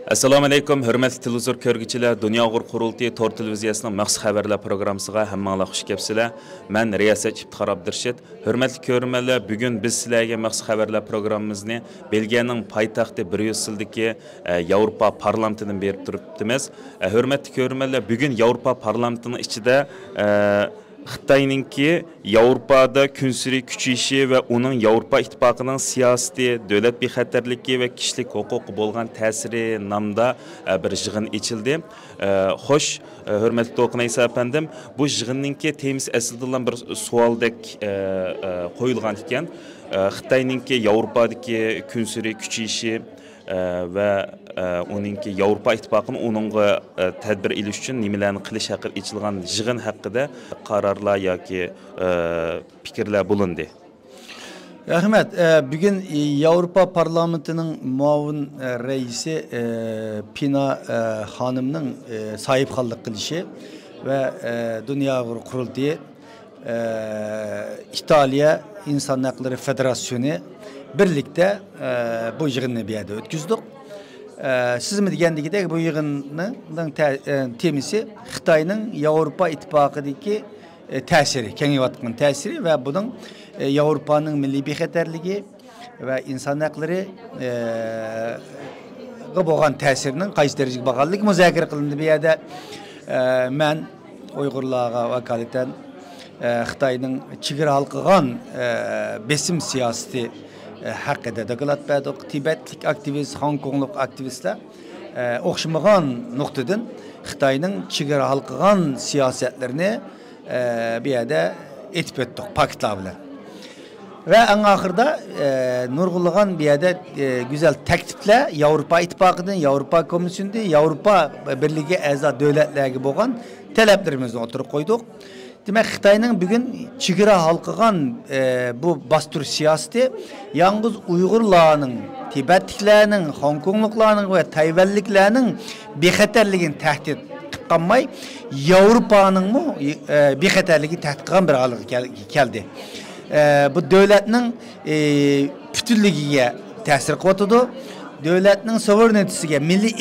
Assalomu alaykum, hurmatli televizor ko'rguvchilar. Dunyo qurultiyi Tor televiziyasining maxsus xabarlar programmasiga hammanglar xush kelibsizlar. Men riyosatchi Iftixor Abdurshid. Hurmatli ko'ruvchilar, bugun biz sizlarga maxsus xabarlar programmamizni Belgiyaning poytaxti Bryusseldagi Yevropa parlamentidan berib turibmiz. Hurmatli ko'ruvchilar, bugun Yevropa parlamentining ichida Xitoyninki Yevropada kunsiri kuchayishi va uning Yevropa ittifoqining siyosiy, davlat bexatarligi va kishilik huquqi bo'lgan ta'siri nomida bir yig'in ochildi. Xo'sh, hurmatli To'qinaysa apandim, bu yig'inninki temasi aslida bir savaldek qo'yilgan ekan. Xitoyninki Yevropadagi kunsiri kuchayishi ve onunki Yevropa ittifaqının onunğa tədbir eliş üçün nimalarni qilish haqida içilgan yig'in haqida qarorlar yoki fikrlar bulundu. Rahmet, bugün Avrupa Parlamentining muavin reisi Pina Hanım'ның sahipxonlik qilishi ve Dünya Qurultiyi İtalya İnsan Hakları Federasyonu birlikte bu yığını bir yerde ötküzdük. Siz mi degендегидek bu yığının temisi Xitayning Avrupa İttifaqıdaki tesiri, kengayotgan tesiri ve bunun Avrupa'nın milli bexatarligi ve insan hakları bo'lgan tesirinin qaysi derecege bakanlık müzakere kılındı bir yerde. Ben Uygurlarga vakaleten Xitayning chegara halqıgan besim siyaseti hakkında doklad berdik. Tibetlik aktivist, Hong Kongluk aktivistler o'xshamagan nuqtadan Xitoyning chegara halqıgan siyasetlerini bir yerde etip ettik paketler bilan. Ve en ahırda nurgulagan bir yerde güzel teklifler Avrupa İttifaqı'nın, Avrupa Komisyonu'nun, Avrupa Birliği a'zo devletlerine bo'lgan taleplerimizni oturup koyduk. Demek Xitayning bugün chegara halqıgan bu bastır siyaseti yalnız Uygurlarning, Tibetliklarning, Hong Kongluklarning ve Tayvanliklarning bexatarligini tahdid qilib qolmay, Avrupa'nın mu bexatarligi tahdid qilgan bir holiga keldi. Bu devletning bütünlüğüne ta'sir qilyotdi. Devletning suverenitesiga, milliy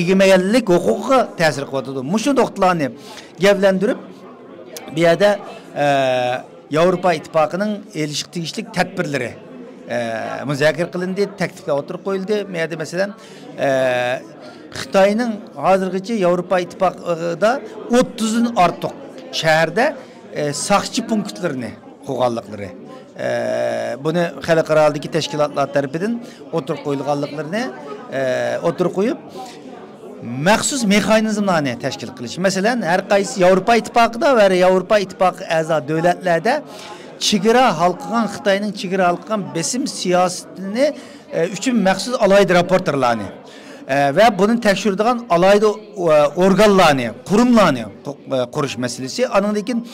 egemenlik huquqiga ta'sir qilyotdi. Mushu nuqtalarni gavlandirib bir yerde Avrupa İttifaqı'nın erişik tegishlik tedbirleri müzakere kılındı, teklifler oturup koyuldu. Mesela Xitayning hazırgıcı Avrupa İttifaqı'da 30'un artıq şehirde sakçı punktlarını qo'yganliklari. Bunu xalqarodagi tashkilotlar tarafidan oturup koyulganliklarini oturup koyup maxsus mexanizmlarni tashkil qilish. Masalan, har qaysi Yevropa İttifaqida va Yevropa İttifaqı a'zo davlatlarda chegara halqıgan Xitoyning chegara halqıgan besim siyasetini uchun maxsus alayda raportorlarni ve bunun tekşirdiğin alayda organlarni, kurumlarni qurish meselesi. Anındakin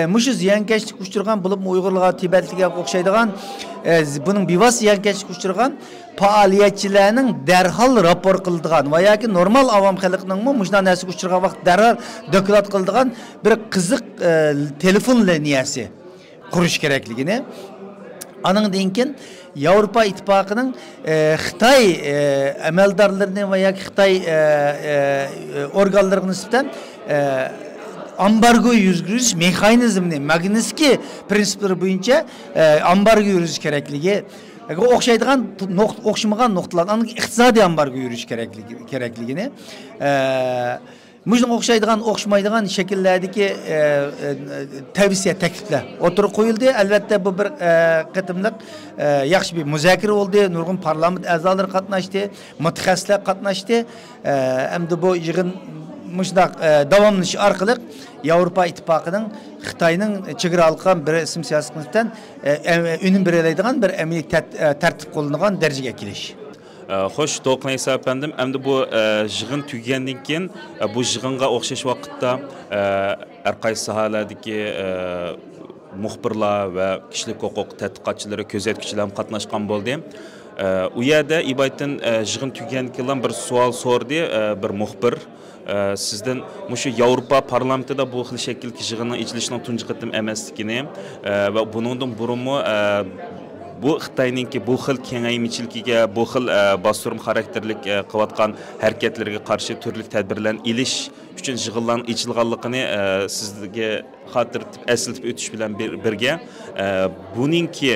muşu ziyankeşlik uçturgan bulup Uygurluğa, Tibetliге o'xshaydigan bunun bivas ziyankeşlik uçturgan faaliyetçilerinin derhal rapor kıldıgan veya ki normal avam xalqının mı muşdan narsa uçturgan vaqt derhal doklad kıldıgan bir kızık telefon liniyası kuruş gerekligini. Anın deyinken Avrupa İttifaqı'nın Xitay emeldarlarını veya Xitay organlarını nispeten ambargo yürütüş mekanizmini, Magnitsky prensipleri boyunca ambargo yürütüş gerekligi, o'xshamagan nuqtalardan iqtisodiy ambargo yürütüş gerekligini, o'xshaydigan, o'xshamaydigan şekillerdeki tavsiye teklifler oturup koyuldu. Elbette bu bir qatımlık yaxshi bir müzakere oldu. Nurg'un parlament a'zolari qatnashdi, mutaxassislar qatnashdi. Endi bu yig'in muşdak davamlışı arkalık Avrupa İttifaqı'nın Xitayning chegara halqıgan bir isim siyasetinden ünüm bireleydiğen bir emniyet tertip qo'llangan derecege kelish. Xo'sh, To'qinaysa apandim, endi bu yig'in tugagandan keyin bu yig'inga o'xshash vaqtda har qaysi sohalardagi muxbirlar va kishilik huquq tadqiqotchilari, ko'zatuvchilar qatnashgan bo'ldi. U yerda iboyatdan yig'in tugagandan keyin bir savol so'rdi bir muxbir. Sizden muşu Avrupa parlamentida bu xil şekilki yig'inning ichilishining tunji qitim emasligini ve buningdan burunmi bu Xitoyninki bu xil kengaymichiligiga, bu xil bosturum xarakterlik qilayotgan harakatlarga qarshi turli tadbirlarni ilish uchun yig'inlar ichilganligini sizga xotirib eslatib o'tish bilan birga buningki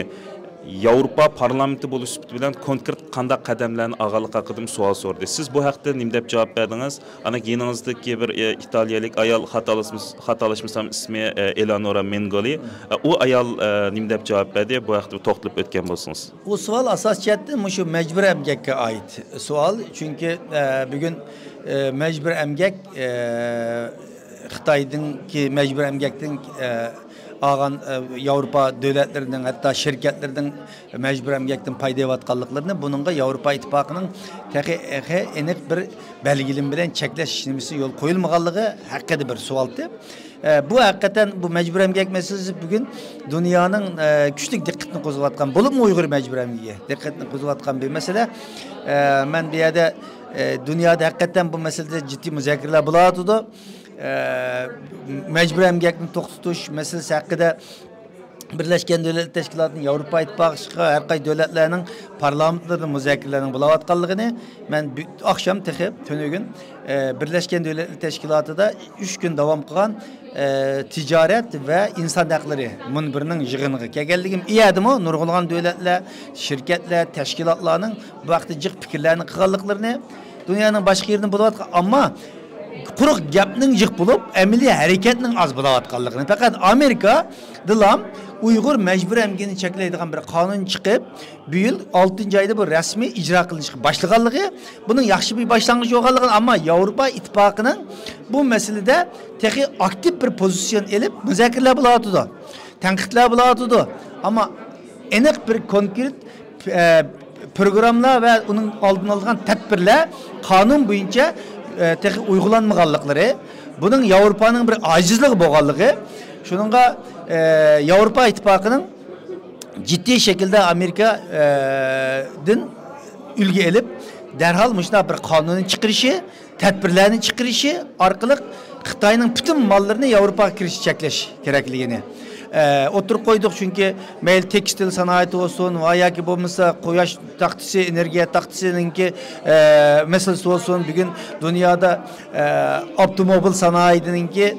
Yevropa parlamenti bo'lish bilan konkret qanday qadamlarni olganligi haqida savol so'rdi. Siz bu haqda nima deb javob berdingiz? Ana yenizdagi bir italiyalik ayol xatolashmasam ismi Eleonora Mengoli. U ayol nima deb javob berdi? Bu haqda to'xtalib o'tgan bo'lsangiz. Bu savol asosiyatda shu majbur emgakka oid savol. Chunki bugun majbur emgak Xitoydagi majbur emgakning ağan Avrupa devletlerinin hatta şirketlerinin mecbur emgekten paydaşlayotganlıklarını bununla Avrupa İttifakı'nın enik bir belgelim bilen çekleş işlemesi yol koyulmaganlığı hakkında bir sualdı. Bu hakikaten bu mecbur emgek meselesi bugün dünyanın güçlük dikkatini kozgatkan, bulup mu Uygur mecbur emgeğe dikkatini kozgatkan bir mesele. Ben bir yerde dünyada hakikaten bu meselede ciddi müzakereler bulatıdı. Mecbur emgekni to'xtatish masalasi haqida Birleşken Devletler Teşkilatı'nın Avrupa İttifakı her kay devletlerinin parlamentlerinin müzakerelerinin bulayotganligini ben akşam tönügün Birleşken Devletler Teşkilatı'da 3 gün devam kılan ticaret ve insan hakları munbirinin yığınıga kelganligim iyadimi nurg'ulg'an devletler, şirketler, teşkilatlarının bu vaqtda jiq fikirlerini qilganliklarini dünyanın başka yerinde bulayotgan ama quruq gapning jiq bo'lib, amaliy harakatning az bo'layotganligini. Faqat Amerika dilam Uyghur mecbur emgini cheklaydigan bir qonun chiqib, bu yil 6-oyda bu rasmiy ijro qilinishga boshlaganligi, buning yaxshi bir boshlang'ich bo'lganligi, ammo Yevropa Ittifoqining bu masalada texi aktiv bir pozisiyon elib, muzokaralar bo'layotdi. Tanqidlar bo'layotdi. Ammo aniq bir konkret programlar ve onun aldın algan tedbirler kanun boyunca texi uygulanmaganlıkları, bunun Avrupa'nın bir acizliği bo'lganligi, şununla Avrupa İttifakı'nın ciddi şekilde Amerika'dan ülge elip derhal müşna bir kanunun çıkırışı, tedbirlerini çıkırışı, arkalık Xitayning bütün mallarını Avrupa'ya kiriş çekleş gerekliğini. Oturup koyduk çünkü meyil tekstil sanayeti olsun, veya ki bo'lmasa quyosh taxtisi, energiya taxtisininki meselesi olsun. Bugün dünyada avtomobil sanayininki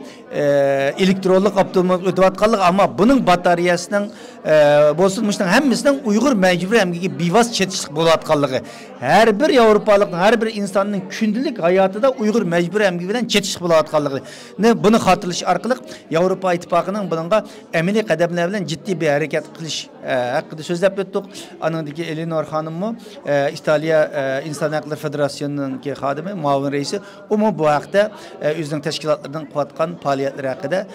elektronlik avtomobil ötüvatkanlık ama bunun bataryasının bozulmuştan hemmisinden Uygur mecbur emgigi bivas çetişlik bo'layotganligi. Her bir Avrupalık, her bir insanın gündelik hayatında Uygur mecbur emgigi bilen çetişlik bo'layotganligi. Ne bunu hatırlaş arkalık Avrupa İttifakı'nın bununla emeli kademler bilen ciddi bir hareket kılış hakkında sözlep ettik. Anındaki Elinor Hanım'ı İtalya İnsan Hakları Federasyonu'nun ki hadimi, muavin reisi, o mu bu hakta özünün teşkilatlarından kuvatkan faaliyetleri hakkında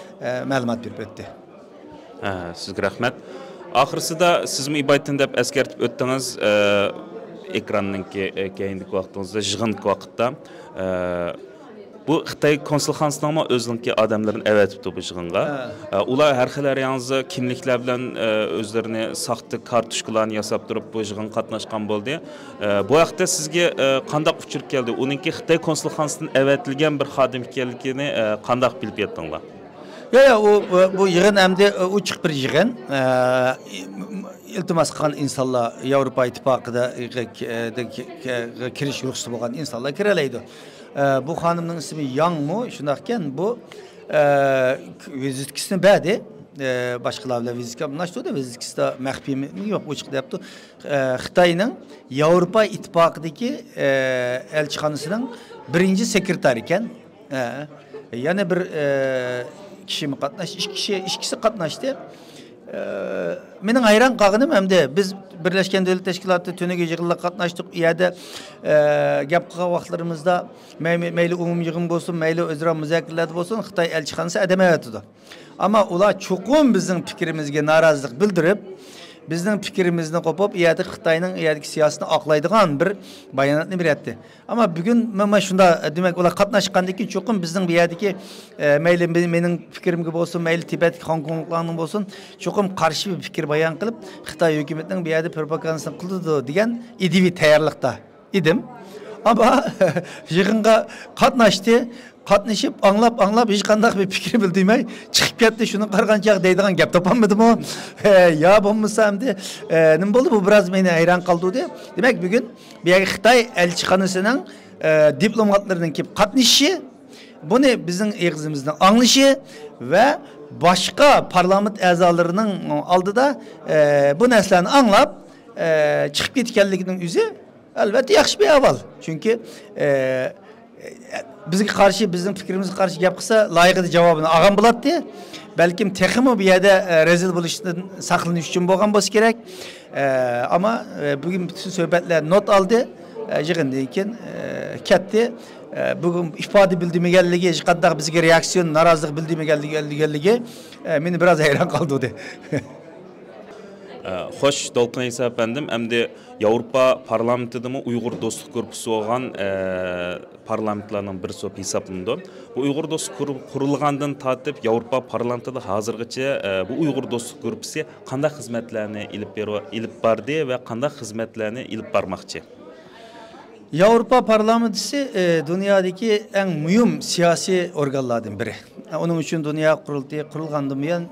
malumat verip etti. Sizga rahmat. Oxirsida siz mi ibodatdan deb eskartib o'tdingiz, ekranning keyingi vaqtingizda, yig'inki vaqtda bu Xitoy konsulxonasining o'zininki odamlarni avatibdi bu yig'inga. Ular har xil yangi kimliklar bilan o'zlarini saxta kartochkalarni yasab turib bu yig'inga qatnashgan bo'ldi. Bu vaqtda sizga qanday uchirib keldi? Uninki Xitoy konsulxonasidan avatilgan bir xodim ekanligini qanday bilib yetdinglar? Ya bu yığın hem de uçuk bir yığın. İltimas kılan insanlar Avrupa İttifakı'da kiriş ruhsatı olan insanlar kireleydi. Bu hanımın ismi Yang mu? Şundakken bu vizitkisini bədi. Başkalarla vizitka bunlaştı da vizitkisi de məhfi mi yok uçuk da yaptı. Xitayning Avrupa İttifakı'daki elçixanasının birinci sekreteri iken. Yani bir kişi mi katlaştı? İkisi katlaştı. Menin hayran qalğaным hem de biz Birleşken Devletler Teşkilatı tönüge yığınla katlaştık. İyada gap qılğan vaqtlarımızda meyli umum yığın bolsun, meyli özra müzakereler bolsun, Xitay elçixanası edemeýärdi. Ama ular çoğun bizim fikrimizge narazılık bildirip bizning fikrimizni qo'pib, iyada Xitoyning iyadagi siyosatini oqlaydigan bir bayonotni berdi. Ama bugun mana shunda demak ular qatnashgandan keyin cho'qim bizning bu yerdagi mayli mening fikrimga bo'lsin, mayli Tibet, Hong Konglarning bo'lsin, cho'qim qarshi bir fikr bayon qilib, Xitoy hukumatining bu yerda propagandasini qildi degan ideviy tayyorlikda edim. Ama yığınga katnaştı. Katnaşıp anlap hiç kandak bir fikri bildirmey çıkıp ketdi. Şunun qarğançaq deydigan gap tapanmadım o. Ya bolmasam de nim boldu bu biraz meni hayran kaldı de. Demek bugün bir Xitay elçixanasının diplomatlarının kep katnaşı bunu bizim ağzımızdan anlışı ve başka parlament azalarının aldıda bu neslerini anlap çıkıp ketkenliginin üzü elbette yaxşı bir aval. Çünkü bizga qarshi bizim fikrimizga qarshi gap qilsa loyiqida javobini olgan bo'ladi. Balkim texmi bu yerda rezil bo'lishdan saqlanish uchun bo'lgan bo'lsa kerak. Ama bugün bütün suhbatlar not oldi. Yig'indan keyin ketdi. Bugün ifade bildirmaganligi, hech qanday bizga reaksiyon, norozilik bildirmaganligi meni biraz hayron qoldirdi. Xoş Dolqun İsa efendim, hem de Avrupa parlamentida mı Uygur Dostluk Grupusu olan parlamentlarının bir so'pi hesaplandı. Bu Uygur Dostluk kurulgandan tatip Avrupa parlamentida hazırgıça bu Uygur Dostluk Grupusu qanday xizmatlarni ilib bardi ve qanday xizmatlarni ilib barmoqchi? Avrupa Parlamentosu dünyadaki en mühim siyasi organlardan biri. Onun için dünya kurulgandan buyon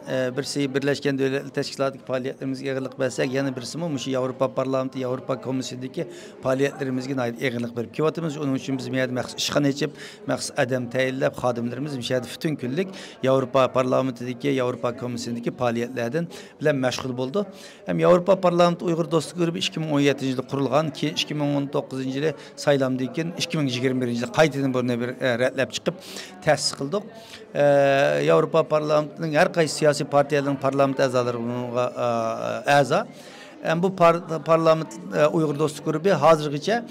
Birleşken Devletler Teşkilatı'ndaki faaliyetlerimizge ağırlık versek, yana birisi mi Avrupa Parlamenti, Avrupa Komisyonundaki faaliyetlerimizge ait ağırlık verip kivatımız. Onun için biz miyad məxsus işğan edip, məxsus adam təyinlep, xadimlerimiz miyad bütün günlük Avrupa Parlamenti'ndeki, Avrupa Komisyonundaki faaliyetlerden bilen meşgul oldu. Hem Avrupa Parlamenti Uygur Dostluk Grubu 2017 yılı kurulgan ki 2019 yılı saylamdayken 2021 yılı qaytadan buruna bir rətlep çıkıp təsis qıldık. Avrupa Parlamenti'nin her kaysi siyasi partilerin parlament azaları bununla aza. Bu parlament Uygur Dostluk Grubu hazırgıca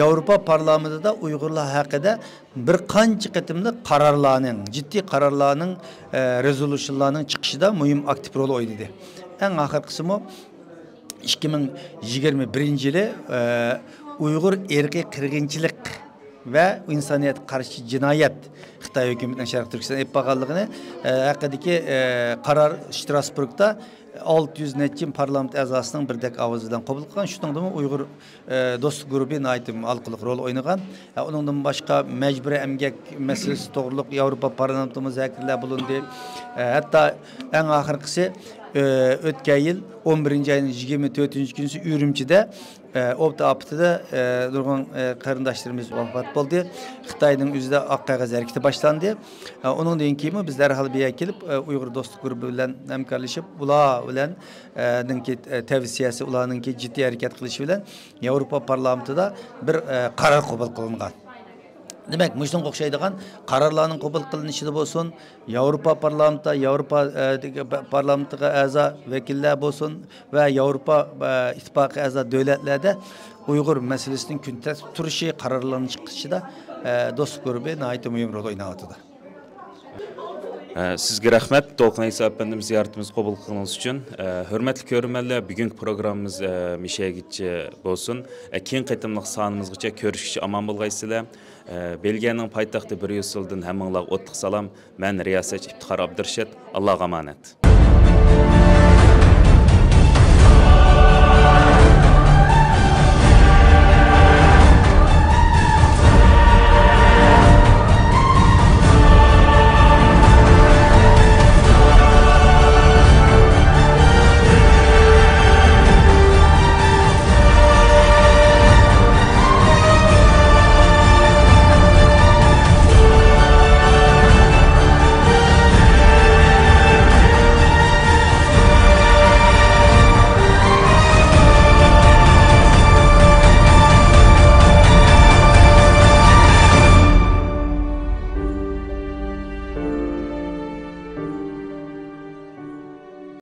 Avrupa Parlamento'da da Uygurlar hakkında bir qancha qitimli kararlarının, ciddi kararlarının, rezolüsyonlarının çıkışında mühim aktif rol oynadı. En ahir kısmı 2021 yılı Uygur erki kırgınçılık ve insaniyet karşı cinayet Xitay hükümetinin Şarkı Türkistan epaqalığını hakkındaki karar Strasbourg'da 600 netçin parlament azasının bir dek avazından kabul kılan. Şundan da Uygur Dostluk Grubu'nun aitim alkılık rol oynayan. Onundan başka mecburi emgek meselesi doğruluk Avrupa Parlamento müzakirler bulundu. Hatta en ahirkisi ötken yıl 11. ayın 24. günüsü Ürümçi'de Opta aptıda durgun karındaşlarımız vefat oldu. Xitay'ın üzerinde Akkağız hareketi başlandı. Onun da inkimi biz derhal bir yere gelip Uygur Dostluk Grubu ile hemkarlaşıp ula ile tavsiyesi ulanın ki ciddi hareket kılışı ile Avrupa Parlamento'da bir karar kabul kılıngan. Demek müştün kokşaydıgan kararlarının kabul kılınışı da olsun, Avrupa Parlamento'ya aza vekiller olsun ve Avrupa İttifakı aza devletlerde Uygur meselesinin küntes turuşu kararlarının çıkışı da Dostluk Grubu ait mühim rol oynamaktadır. Sizge rahmet, Dolqun İsa efendim ziyaretimiz kabul kılınız için. Hürmetli görünmeler, bugünkü programımız mişeye gitçe olsun. Keyin qaytımlıq sanımızgıça görüşküçü aman bulgaysılar. Belgiyanın paytaxtı bir yusuldan həmіңlaq otluq salam. Mən Riyaset İftixar Abdurşid. Allah'a emanet.